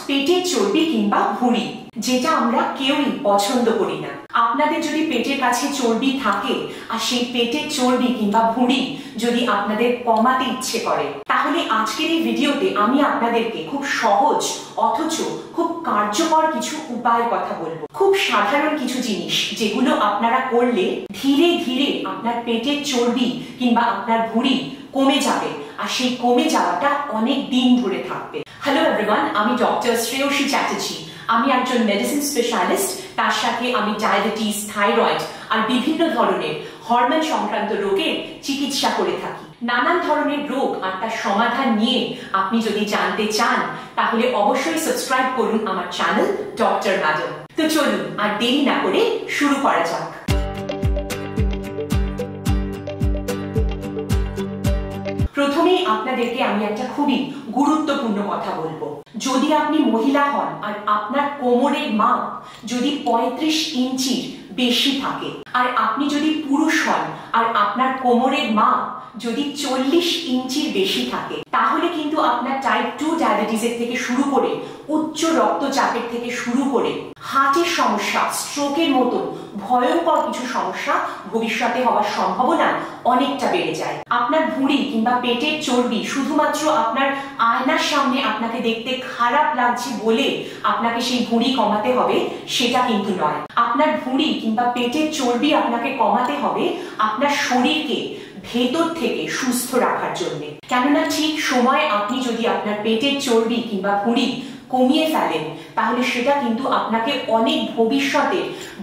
পেটের চর্বি কিংবা ভুঁড়ি, যেটা আমরা কেউই পছন্দ করি না। আপনাদের যদি পেটের কাছে চর্বি থাকে আর সেই পেটের চর্বি কিংবা ভুঁড়ি যদি আপনাদের কমাতে ইচ্ছে করে, তাহলে আজকের এই ভিডিওতে আমি আপনাদেরকে খুব সহজ অথচ খুব কার্যকর কিছু উপায়ের কথা বলবো। খুব সাধারণ কিছু জিনিস যেগুলো আপনারা করলে ধীরে ধীরে আপনার পেটের চর্বি কিংবা আপনার ভুঁড়ি কমে যাবে, আর সেই কমে যাওয়াটা অনেক দিন ধরে থাকবে। হ্যালো এভরিওয়ান, আমি ডক্টর শ্রেয়সী চ্যাটার্জি। আমি একজন মেডিসিন স্পেশালিস্ট, তার সাথে আমি ডায়াবেটিস, থাইরয়েড আর বিভিন্ন ধরনের হরমোন সংক্রান্ত রোগের চিকিৎসা করে থাকি। নানান ধরনের রোগ আর তার সমাধান নিয়ে আপনি যদি জানতে চান, তাহলে অবশ্যই সাবস্ক্রাইব করুন আমার চ্যানেল ডক্টর ম্যাডাম। তো চলুন আর দেরি না করে শুরু করা যাক। প্রথমেই আপনাদেরকে আমি একটা খুবই গুরুত্বপূর্ণ কথা বলবো। যদি আপনি মহিলা হন আর আপনার কোমরের মাপ যদি 35 ইঞ্চির বেশি থাকে, আর আপনি যদি পুরুষ হন আর আপনার কোমরের মাপ যদি 40 ইঞ্চির বেশি থাকে, তাহলে কিন্তু আপনার টাইপ 2 ডায়াবেটিসের থেকে শুরু করে উচ্চ রক্তচাপের থেকে শুরু করে হার্টের সমস্যা, স্ট্রোকের মতন ভয়ঙ্কর কিছু সমস্যা ভবিষ্যতে হওয়ার সম্ভাবনা অনেকটা বেড়ে যায়। আপনার ভুঁড়ি কিংবা পেটের চর্বি শুধুমাত্র আপনার আয়নার সামনে আপনাকে দেখতে খারাপ লাগছে বলে আপনাকে সেই ভুঁড়ি কমাতে হবে, সেটা কিন্তু নয়। আপনার ভুঁড়ি কিংবা পেটের চর্বি আপনাকে কমাতে হবে আপনার শরীরকে ভেতর থেকে সুস্থ রাখার জন্য। কেননা ঠিক সময় আপনি যদি আপনার পেটের চর্বি কিংবা ভুঁড়ি কমিয়ে ফেলেন, তাহলে সেটা কিন্তু আপনাকে অনেক ভবিষ্যতে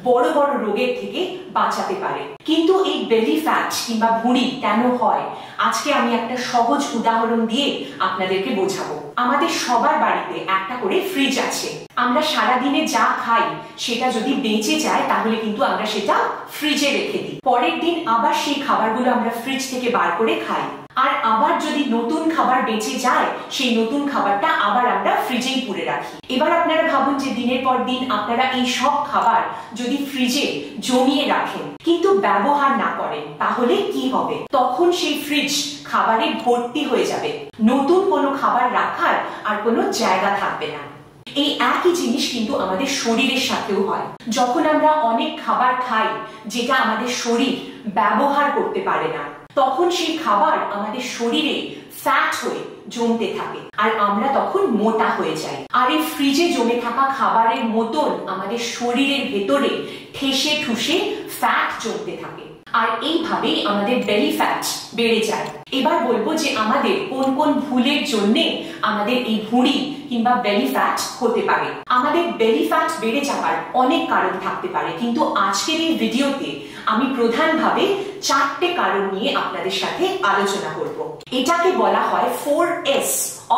বড় বড় রোগের থেকে বাঁচাতে পারে। কিন্তু এই বেলি ফ্যাট কিংবা ভুঁড়ি কেন হয়, আজকে আমি একটা সহজ উদাহরণ দিয়ে আপনাদেরকে বোঝাবো। আমাদের সবার বাড়িতে একটা করে ফ্রিজ আছে। আমরা সারাদিনে যা খাই সেটা যদি বেঁচে যায়, তাহলে কিন্তু আমরা সেটা ফ্রিজে রেখে দিই। পরের দিন আবার সেই খাবারগুলো আমরা ফ্রিজ থেকে বার করে খাই, আর আবার যদি নতুন খাবার বেঁচে যায়, সেই নতুন খাবারটা আবার আমরা ফ্রিজেই পুরে রাখি। এবার আপনারা ভাবুন যে দিনের পর দিন আপনারা এই সব খাবার যদি ফ্রিজে জমিয়ে রাখেন কিন্তু ব্যবহার না করেন, তাহলে কি হবে? তখন সেই ফ্রিজ খাবারে ভর্তি হয়ে যাবে, নতুন কোনো খাবার রাখার আর কোনো জায়গা থাকবে না। এই একই জিনিস কিন্তু আমাদের শরীরের সাথেও হয়। যখন আমরা অনেক খাবার খাই যেটা আমাদের শরীর ব্যবহার করতে পারে না, তখন সেই খাবার আমাদের শরীরে ফ্যাট হয়ে জমতে থাকে, আর আমরা তখন মোটা হয়ে যাই। আর এই ফ্রিজে জমে থাকা খাবারের মতন আমাদের শরীরের ভেতরে ঠেসে ঠুসে ফ্যাট জমতে থাকে, আর এইভাবেই আমাদের বেলি ফ্যাট বেড়ে যায়। এবার বলবো যে আমাদের কোন কোন ভুলের জন্য আমাদের এই ভুঁড়ি কিংবা বেলি ফ্যাট হতে পারে। আমাদের বেলি ফ্যাট বেড়ে যাওয়ার অনেক কারণ থাকতে পারে, কিন্তু আজকের এই ভিডিওতে আমি প্রধানভাবে 4টে কারণ নিয়ে আপনাদের সাথে আলোচনা করব। এটাকে বলা হয় 4S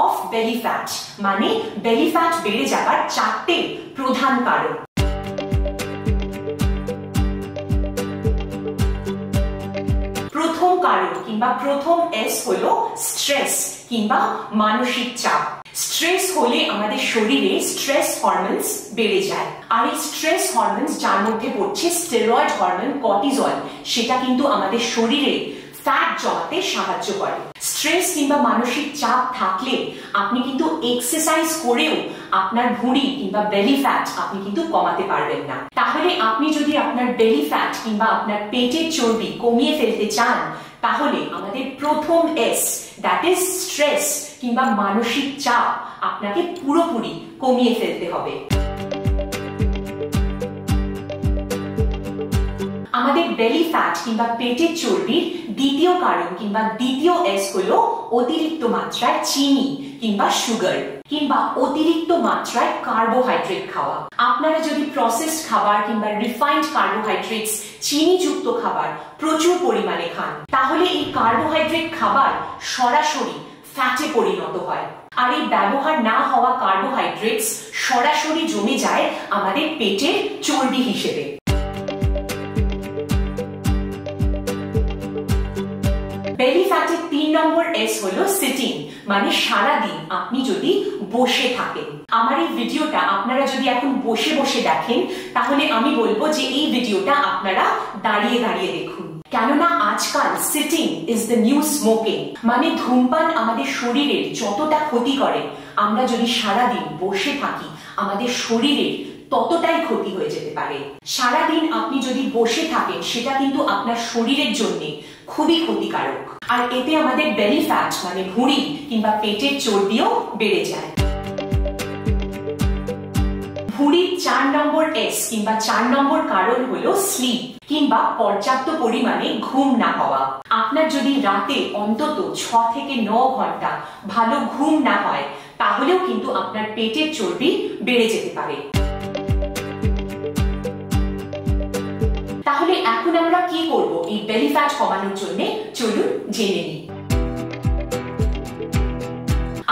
অফ বেলি ফ্যাট, মানে বেলি ফ্যাট বেড়ে যাওয়ার 4টে প্রধান কারণ। প্রথম কারণ কিংবা প্রথম S হলো স্ট্রেস কিংবা মানসিক চাপ। স্ট্রেস হলে আমাদের শরীরে স্ট্রেস হরমোনস বেড়ে যায়, আর এই স্ট্রেস হরমোনস যার মধ্যে পড়ছে স্টেরয়েড হরমোন কর্টিজল, সেটা কিন্তু আমাদের শরীরে ফ্যাট জমাতে সাহায্য করে। স্ট্রেস কিংবা মানসিক চাপ থাকলে আপনি কিন্তু এক্সারসাইজ করেও আপনার ভুঁড়ি কিংবা বেলি ফ্যাট আপনি কিন্তু কমাতে পারবেন না। তাহলে আপনি যদি আপনার বেলি ফ্যাট কিংবা আপনার পেটের চর্বি কমিয়ে ফেলতে চান, তাহলে আমাদের প্রথম S, দ্যাট ইজ স্ট্রেস কিংবা মানসিক চাপ, আপনাকে পুরোপুরি কমিয়ে ফেলতে হবে। আমাদের বেলি ফ্যাট কিংবা পেটের চর্বির দ্বিতীয় কারণ কিংবা দ্বিতীয় S হলো অতিরিক্ত মাত্রায় চিনি কিংবা সুগার কিংবা অতিরিক্ত মাত্রায় কার্বোহাইড্রেট খাওয়া। আপনারা যদি প্রসেসড খাবার কিংবা রিফাইন্ড কার্বোহাইড্রেটস, চিনিযুক্ত খাবার প্রচুর পরিমাণে খান, তাহলে এই কার্বোহাইড্রেট খাবার সরাসরি ফ্যাটে পরিণত হয়, আর এই ব্যবহার না হওয়া কার্বোহাইড্রেটস সরাসরি জমে যায় আমাদের পেটের চর্বি হিসেবে। বেলি ফ্যাটের 3 নম্বর S হলো সিটিং, মানে সারাদিন আপনি যদি বসে থাকেন। আমার এই ভিডিওটা আপনারা যদি এখন বসে বসে দেখেন, তাহলে আমি বলবো যে এই ভিডিওটা আপনারা দাঁড়িয়ে দাঁড়িয়ে দেখুন। কেননা আজকাল sitting is the new smoking, মানে ধূমপান আমাদের শরীরের যতটা ক্ষতি করে, আমরা যদি সারাদিন বসে থাকি আমাদের শরীরের ততটাই ক্ষতি হয়ে যেতে পারে। সারাদিন আপনি যদি বসে থাকেন সেটা কিন্তু আপনার শরীরের জন্য খুবই ক্ষতিকারক, আর এতে আমাদের বেলি ফ্যাট মানে ভুঁড়ি কিংবা পেটের চর্বিও বেড়ে যায়। ভুঁড়ির 4 নম্বর এস কিংবা 4 নম্বর কারণ হলো স্লিপ কিংবা পর্যাপ্ত পরিমাণে ঘুম না হওয়া। আপনার যদি রাতে অন্তত 6 থেকে 9 ঘন্টা ভালো ঘুম না হয় তাহলেও কিন্তু আপনার পেটের চর্বি বেড়ে যেতে পারে। তাহলে এখন আমরা কি করব এই বেলি ফ্যাট কমানোর জন্য? চলুন জেনে নিই।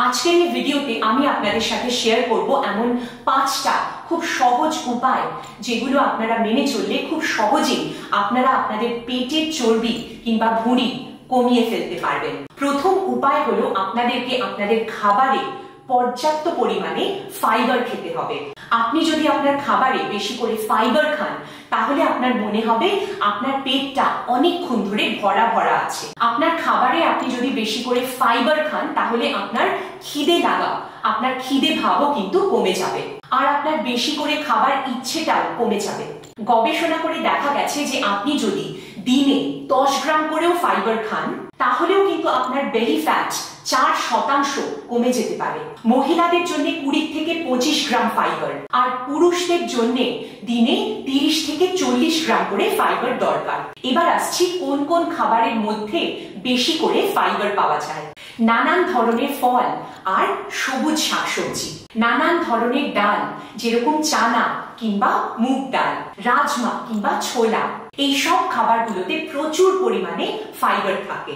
আজকের এই ভিডিওতে আমি আপনাদের সাথে শেয়ার করব এমন 5টা খুব সহজ উপায় যেগুলো আপনারা মেনে চললে খুব সহজেই আপনারা আপনাদের পেটের চর্বি কিংবা ভুঁড়ি কমিয়ে ফেলতে পারবেন। প্রথম উপায় হলো আপনাদেরকে আপনাদের খাবারে পর্যাপ্ত পরিমাণে ফাইবার খেতে হবে। আপনি যদি আপনার খাবারে বেশি করে ফাইবার খান তাহলে আপনার মনে হবে আপনার পেটটা অনেকক্ষণ ধরে ভরা ভরা আছে। আপনার খাবারে আপনি যদি বেশি করে ফাইবার খান তাহলে আপনার খিদে লাগা, আপনার খিদে ভাবও কিন্তু কমে যাবে, আর আপনার বেশি করে খাবার ইচ্ছেটাও কমে যাবে। গবেষণা করে দেখা গেছে যে আপনি যদি দিনে 10 গ্রাম করেও ফাইবার খান তাহলেও কিন্তু আপনার বেলি ফ্যাট 4% কমে যেতে পারে। মহিলাদের জন্য 20 থেকে 25 গ্রাম ফাইবার, আর পুরুষদের জন্য দিনে 30 থেকে 40 গ্রাম করে ফাইবার দরকার। এবার আসছি কোন কোন খাবারের মধ্যে বেশি করে ফাইবার পাওয়া যায়। নানান ধরনের ফল আর সবুজ শাকসবজি, নানান ধরনের ডাল যেরকম চানা কিংবা মুগ ডাল, রাজমা কিংবা ছোলা, এই সব খাবারগুলোতে প্রচুর পরিমাণে ফাইবার থাকে।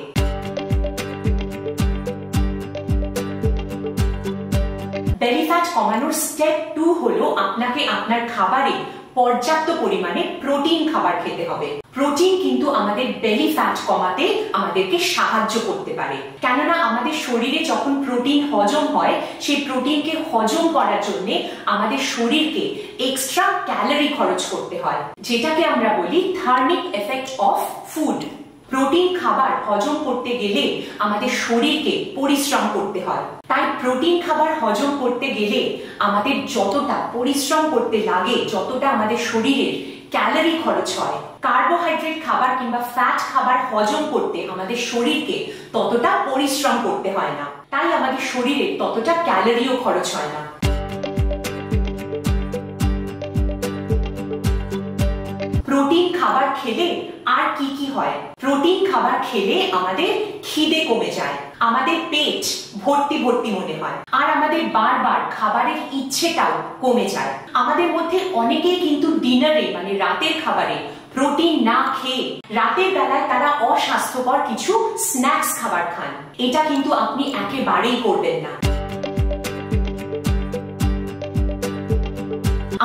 বেলি ফ্যাট কমানোর স্টেপ 2 হলো আপনাকে আপনার খাবারে পর্যাপ্ত পরিমাণে প্রোটিন খাবার খেতে হবে। প্রোটিন কিন্তু আমাদের বেলি ফ্যাট কমাতে আমাদেরকে সাহায্য করতে পারে, কেননা আমাদের শরীরে যখন প্রোটিন হজম হয় সেই প্রোটিনকে হজম করার জন্য আমাদের শরীরকে এক্সট্রা ক্যালোরি খরচ করতে হয়, যেটাকে আমরা বলি thermic effect of food. Protein খাবার হজম করতে গেলে আমাদের শরীরকে পরিশ্রম করতে হয়, তাই প্রোটিন খাবার হজম করতে গেলে আমাদের যতটা পরিশ্রম করতে লাগে, যতটা আমাদের শরীরের ক্যালোরি খরচ হয়, কার্বোহাইড্রেট খাবার কিংবা ফ্যাট খাবার হজম করতে আমাদের শরীরকে ততটা পরিশ্রম করতে হয় না, তাই আমাদের শরীরে ততটা ক্যালোরিও খরচ হয় না। প্রোটিন খাবার খেলে আর কি কি হয়? প্রোটিন খাবার খেলে আমাদের খিদে কমে যায়, আমাদের পেট ভর্তি ভর্তি মনে হয়, আর আমাদের বারবার খাবারের ইচ্ছেটাও কমে যায়। আমাদের মধ্যে অনেকেই কিন্তু ডিনারে মানে রাতের খাবারে প্রোটিন না খেয়ে রাতের বেলায় তারা অস্বাস্থ্যকর কিছু স্ন্যাক্স খাবার খান। এটা কিন্তু আপনি একেবারেই করবেন না।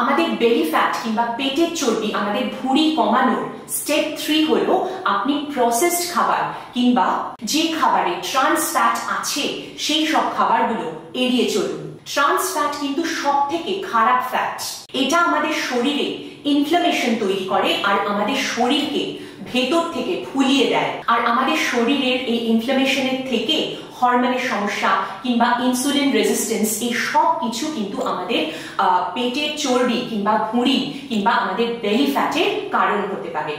আমাদের বেলি ফ্যাট কিংবা পেটের চর্বি, আমাদের ভুঁড়ি কমানোর স্টেপ 3 হলো আপনি প্রসেসড খাবার কিংবা যে খাবারে ট্রান্স ফ্যাট আছে সেই সব খাবারগুলো এড়িয়ে চলুন। ট্রান্স ফ্যাট কিন্তু সব থেকে খারাপ ফ্যাট। এটা আমাদের শরীরে ইনফ্লামেশন তৈরি করে আর আমাদের শরীরকে ভেতর থেকে ফুলিয়ে দেয়, আর আমাদের শরীরের এই ইনফ্লামেশনের থেকে হরমোনের সমস্যা কিংবা ইনসুলিন রেজিস্ট্যান্স এই সব কিছু কিন্তু আমাদের পেটের চর্বি কিংবা ভুঁড়ি কিংবা আমাদের বেলি ফ্যাটের কারণ হতে পারে।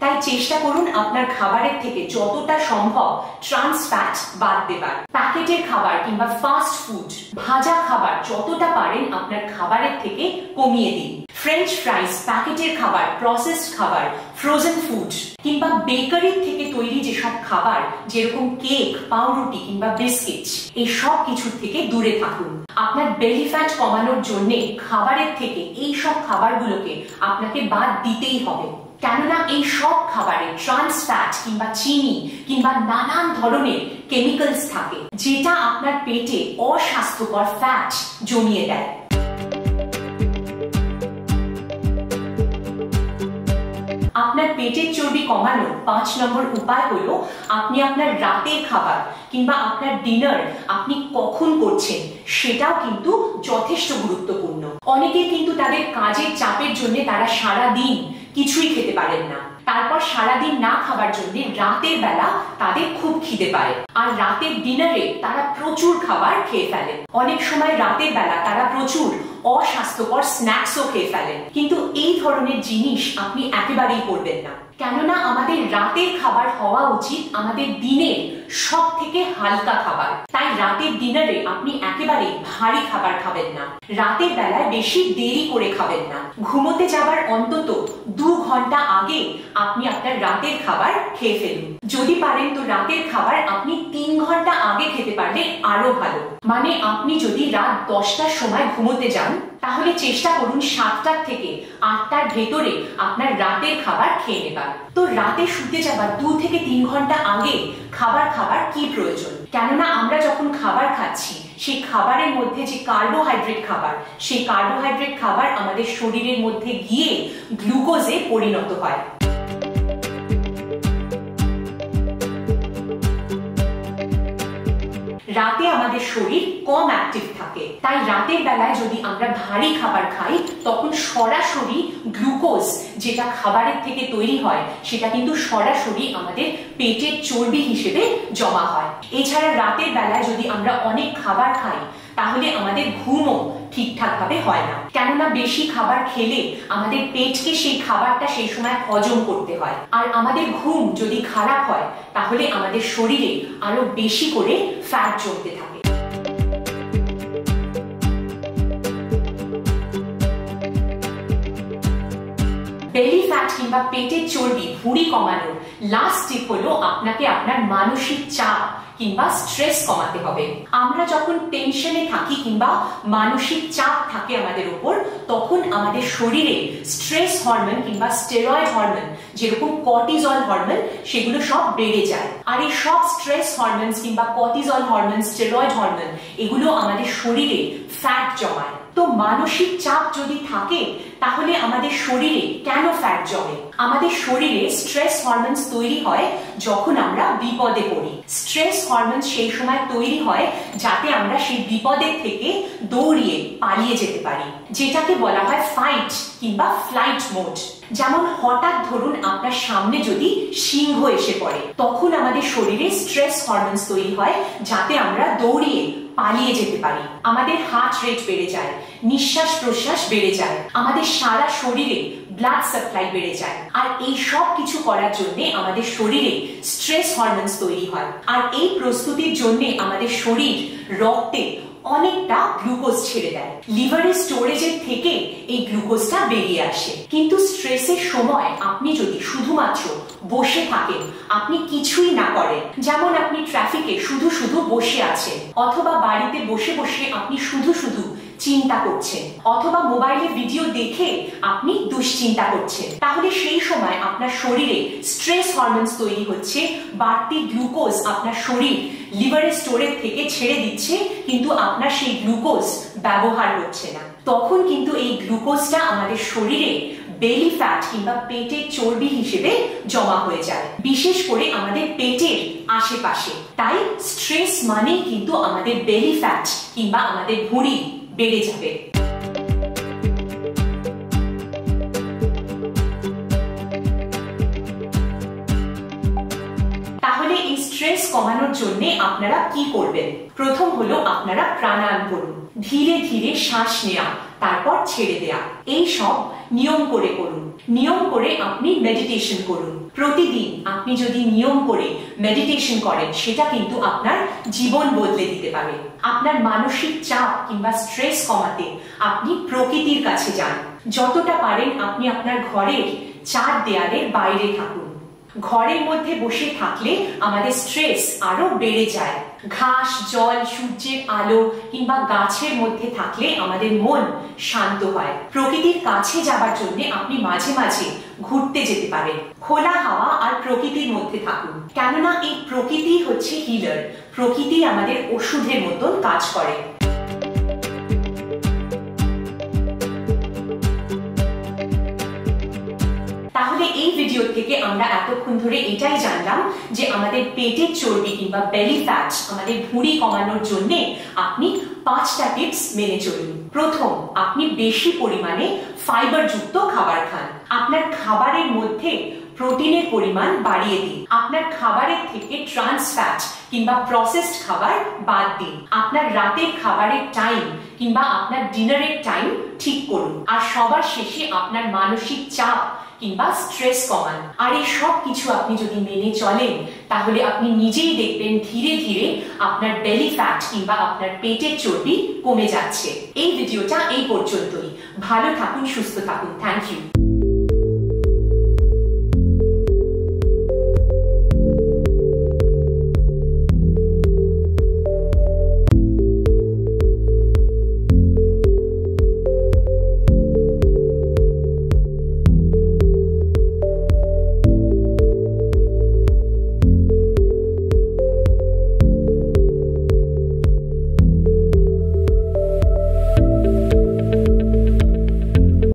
তাই চেষ্টা করুন আপনার খাবারের থেকে যতটা সম্ভব ট্রান্স ফ্যাট বাদ দেবার। প্যাকেটের খাবার কিংবা ফাস্ট ফুড, ভাজা খাবার যতটা পারেন আপনার খাবারের থেকে কমিয়ে দিন। ফ্রেঞ্চ ফ্রাইজ, প্যাকেটের খাবার, প্রসেসড খাবার, ফ্রোজেন ফুড কিংবা বেকারির থেকে তৈরি যেসব খাবার যেরকম কেক, পাউরুটি কিংবা বিস্কিট, এই সব কিছুর থেকে দূরে থাকুন। আপনার বেলি ফ্যাট কমানোর জন্য খাবারের থেকে এই সব খাবারগুলোকে আপনাকে বাদ দিতেই হবে, কেননা এই সব খাবারে ট্রান্স ফ্যাট কিংবা চিনি কিংবা নানান ধরনের কেমিক্যালস থাকে, যেটা আপনার পেটে অস্বাস্থ্যকর ফ্যাট জমিয়ে দেয়। আপনার পেটের চর্বি কমানোর 5 নম্বর উপায় হলো আপনি আপনার রাতের খাবার কিংবা আপনার ডিনার আপনি কখন করছেন সেটাও কিন্তু যথেষ্ট গুরুত্বপূর্ণ। অনেকেই কিন্তু তাদের কাজের চাপের জন্য তারা সারা দিন কিছুই খেতে পারেন না, তারপর সারাদিন না খাবার জন্য রাতের বেলা তাদের খুব খিদে পায় আর রাতের ডিনারে তারা প্রচুর খাবার খেয়ে ফেলেন। অনেক সময় রাতের বেলা তারা প্রচুর অস্বাস্থ্যকর স্ন্যাক্সও খেয়ে ফেলেন, কিন্তু এই ধরনের জিনিস আপনি একেবারেই করবেন না। কেননা আমাদের রাতের খাবার হওয়া উচিত আমাদের দিনের সব থেকে হালকা খাবার। তাই রাতের ডিনারে আপনি একেবারেই ভারী খাবার খাবেন না, রাতের বেলায় বেশি দেরি করে খাবেন না। ঘুমোতে যাবার অন্তত 2 ঘন্টা আগে আপনি আপনার রাতের খাবার খেয়ে ফেলুন। যদি পারেন তো রাতের খাবার আপনি 3 ঘন্টা আগে খেতে পারলে আরো ভালো। মানে আপনি যদি রাত 10টার সময় ঘুমোতে যান তাহলে চেষ্টা করুন 7টা থেকে 8টার ভেতরে আপনার রাতের খাবার খেয়ে নেবার। তো রাতে শুতে যাবার 2 থেকে 3 ঘন্টা আগে খাবার কি প্রয়োজন? কেননা আমরা যখন খাবার খাচ্ছি সেই খাবারের মধ্যে যে কার্বোহাইড্রেট খাবার, সেই কার্বোহাইড্রেট খাবার আমাদের শরীরের মধ্যে গিয়ে গ্লুকোজে পরিণত হয়। রাতে আমাদের শরীর কম অ্যাক্টিভ থাকে, তাই রাতের বেলায় যদি আমরা ভারী খাবার খাই তখন সরাসরি গ্লুকোজ যেটা খাবারের থেকে তৈরি হয় সেটা কিন্তু সরাসরি আমাদের পেটের চর্বি হিসেবে জমা হয়। এছাড়া রাতের বেলায় যদি আমরা অনেক খাবার খাই তাহলে আমাদের ঘুমও ঠিকঠাক ভাবে হয় না, কেননা বেশি খাবার খেলে আমাদের পেটকে সেই খাবারটা সেই সময় হজম করতে হয়। আর আমাদের ঘুম যদি খারাপ হয় তাহলে আমাদের শরীরে আরো বেশি করে ফ্যাট জমতে থাকে। বেলি ফ্যাট কিংবা পেটের চর্বি ভুঁড়ি কমানোর লাস্ট টিপ হলো আপনাকে আপনার মানসিক চাপ কিংবা স্ট্রেস কমাতে হবে। আমরা যখন টেনশনে থাকি কিংবা মানসিক চাপ থাকে আমাদের উপর, তখন আমাদের শরীরে স্ট্রেস হরমোন কিংবা স্টেরয়েড হরমোন যেরকম কর্টিজল হরমোন সেগুলো সব বেড়ে যায়। আর এই সব স্ট্রেস হরমোন কিংবা কর্টিজল হরমোন, স্টেরয়েড হরমোন এগুলো আমাদের শরীরে ফ্যাট জমায়। তো মানসিক চাপ যদি থাকে তাহলে আমাদের শরীরে কেন ফ্যাট জমে? আমাদের শরীরে স্ট্রেস হরমোন তৈরি হয় যখন আমরা বিপদে পড়ি। স্ট্রেস হরমোন সেই সময় তৈরি হয় যাতে আমরা সেই বিপদের থেকে দৌড়িয়ে পালিয়ে যেতে পারি, যেটাকে বলা হয় ফাইট কিংবা ফ্লাইট মোড। যেমন হঠাৎ ধরুন আপনার সামনে যদি সিংহ এসে পড়ে, তখন আমাদের শরীরে স্ট্রেস হরমোন তৈরি হয় যাতে আমরা দৌড়িয়ে পালিয়ে যেতে পারি। আমাদের হার্ট রেট বেড়ে যায়, নিঃশ্বাস প্রশ্বাস বেড়ে যায়, আমাদের সারা শরীরে ব্লাড সাপ্লাই বেড়ে যায়। আর এই সব কিছু করার জন্য আমাদের শরীরে স্ট্রেস হরমোন তৈরি হয়। আর এই প্রস্তুতির জন্য আমাদের শরীর রক্তে অনেকটা গ্লুকোজ ছেড়ে দেয়। লিভারের স্টোরেজের থেকে এই গ্লুকোজটা বেরিয়ে আসে। কিন্তু স্ট্রেসের সময় আপনি যদি শুধুমাত্র বসে থাকেন, আপনি কিছুই না করেন, যেমন আপনি ট্রাফিকে শুধু শুধু বসে আছেন, অথবা বাড়িতে বসে বসে আপনি শুধু শুধু চিন্তা করছেন, অথবা মোবাইলে ভিডিও দেখে আপনি দুশ্চিন্তা করছেন, তাহলে সেই সময় আপনার শরীরে স্ট্রেস হরমোন তৈরি হচ্ছে, বাড়তি গ্লুকোজ আপনার শরীর লিভারের স্টোরেজ থেকে ছেড়ে দিচ্ছে, কিন্তু আপনার সেই গ্লুকোজ ব্যবহার হচ্ছে না। তখন কিন্তু এই গ্লুকোজটা আমাদের শরীরে বেলি ফ্যাট কিংবা পেটের চর্বি হিসেবে জমা হয়ে যায়, বিশেষ করে আমাদের পেটের আশেপাশে। তাই স্ট্রেস মানেই কিন্তু আমাদের বেলি ফ্যাট কিংবা আমাদের ভুঁড়ি বেড়ে যাবে। তাহলে এই স্ট্রেস কমানোর জন্য আপনারা কি করবেন? প্রথম হলো আপনারা প্রাণায়াম করুন, ধীরে ধীরে শ্বাস নেওয়া তারপর ছেড়ে দেয়া, এই সব নিয়ম করে করুন। নিয়ম করে আপনি মেডিটেশন করুন। প্রতিদিন আপনি যদি নিয়ম করে মেডিটেশন করেন সেটা কিন্তু আপনার জীবন বদলে দিতে পারে। আপনার মানসিক চাপ কিংবা স্ট্রেস কমাতে আপনি প্রকৃতির কাছে যান। যতটা পারেন আপনি আপনার ঘরের 4 দেয়ালের বাইরে থাকুন। ঘরের মধ্যে বসে থাকলে আমাদের স্ট্রেস আরো বেড়ে যায়। ঘাস, জল, সূর্যের আলো কিংবা গাছের মধ্যে থাকলে আমাদের মন শান্ত হয়। প্রকৃতির কাছে যাবার জন্য আপনি মাঝে মাঝে ঘুরতে যেতে পারেন। খোলা হাওয়া আর প্রকৃতির মধ্যে থাকুন, কেননা এই প্রকৃতি হচ্ছে হিলার। প্রকৃতি আমাদের ওষুধের মতন কাজ করে। তাহলে এই ভিডিও ভিডিও থেকে আমরা এতক্ষণ ধরে এটাই জানলাম যে আমাদের পেটের চর্বি কিংবা বেলি ফ্যাট, আমাদের ভুঁড়ি কমানোর জন্য আপনি 5টা টিপস মেনে চলুন। প্রথম, আপনি বেশি পরিমাণে ফাইবার যুক্ত খাবার খান। আপনার খাবারের মধ্যে প্রোটিনের পরিমাণ বাড়িয়ে দিন। আপনার খাবারের থেকে ট্রান্স ফ্যাট কিংবা প্রসেসড খাবার বাদ দিন। আপনার রাতের খাবারের টাইম কিংবা আপনার ডিনারের টাইম ঠিক করুন। আর সবার শেষে আপনার মানসিক চাপ কিংবা স্ট্রেস কমান। আর এই সব কিছু আপনি যদি মেনে চলেন তাহলে আপনি নিজেই দেখবেন ধীরে ধীরে আপনার বেলি ফ্যাট কিংবা আপনার পেটের চর্বি কমে যাচ্ছে। এই ভিডিওটা এই পর্যন্তই। ভালো থাকুন, সুস্থ থাকুন। Thank you.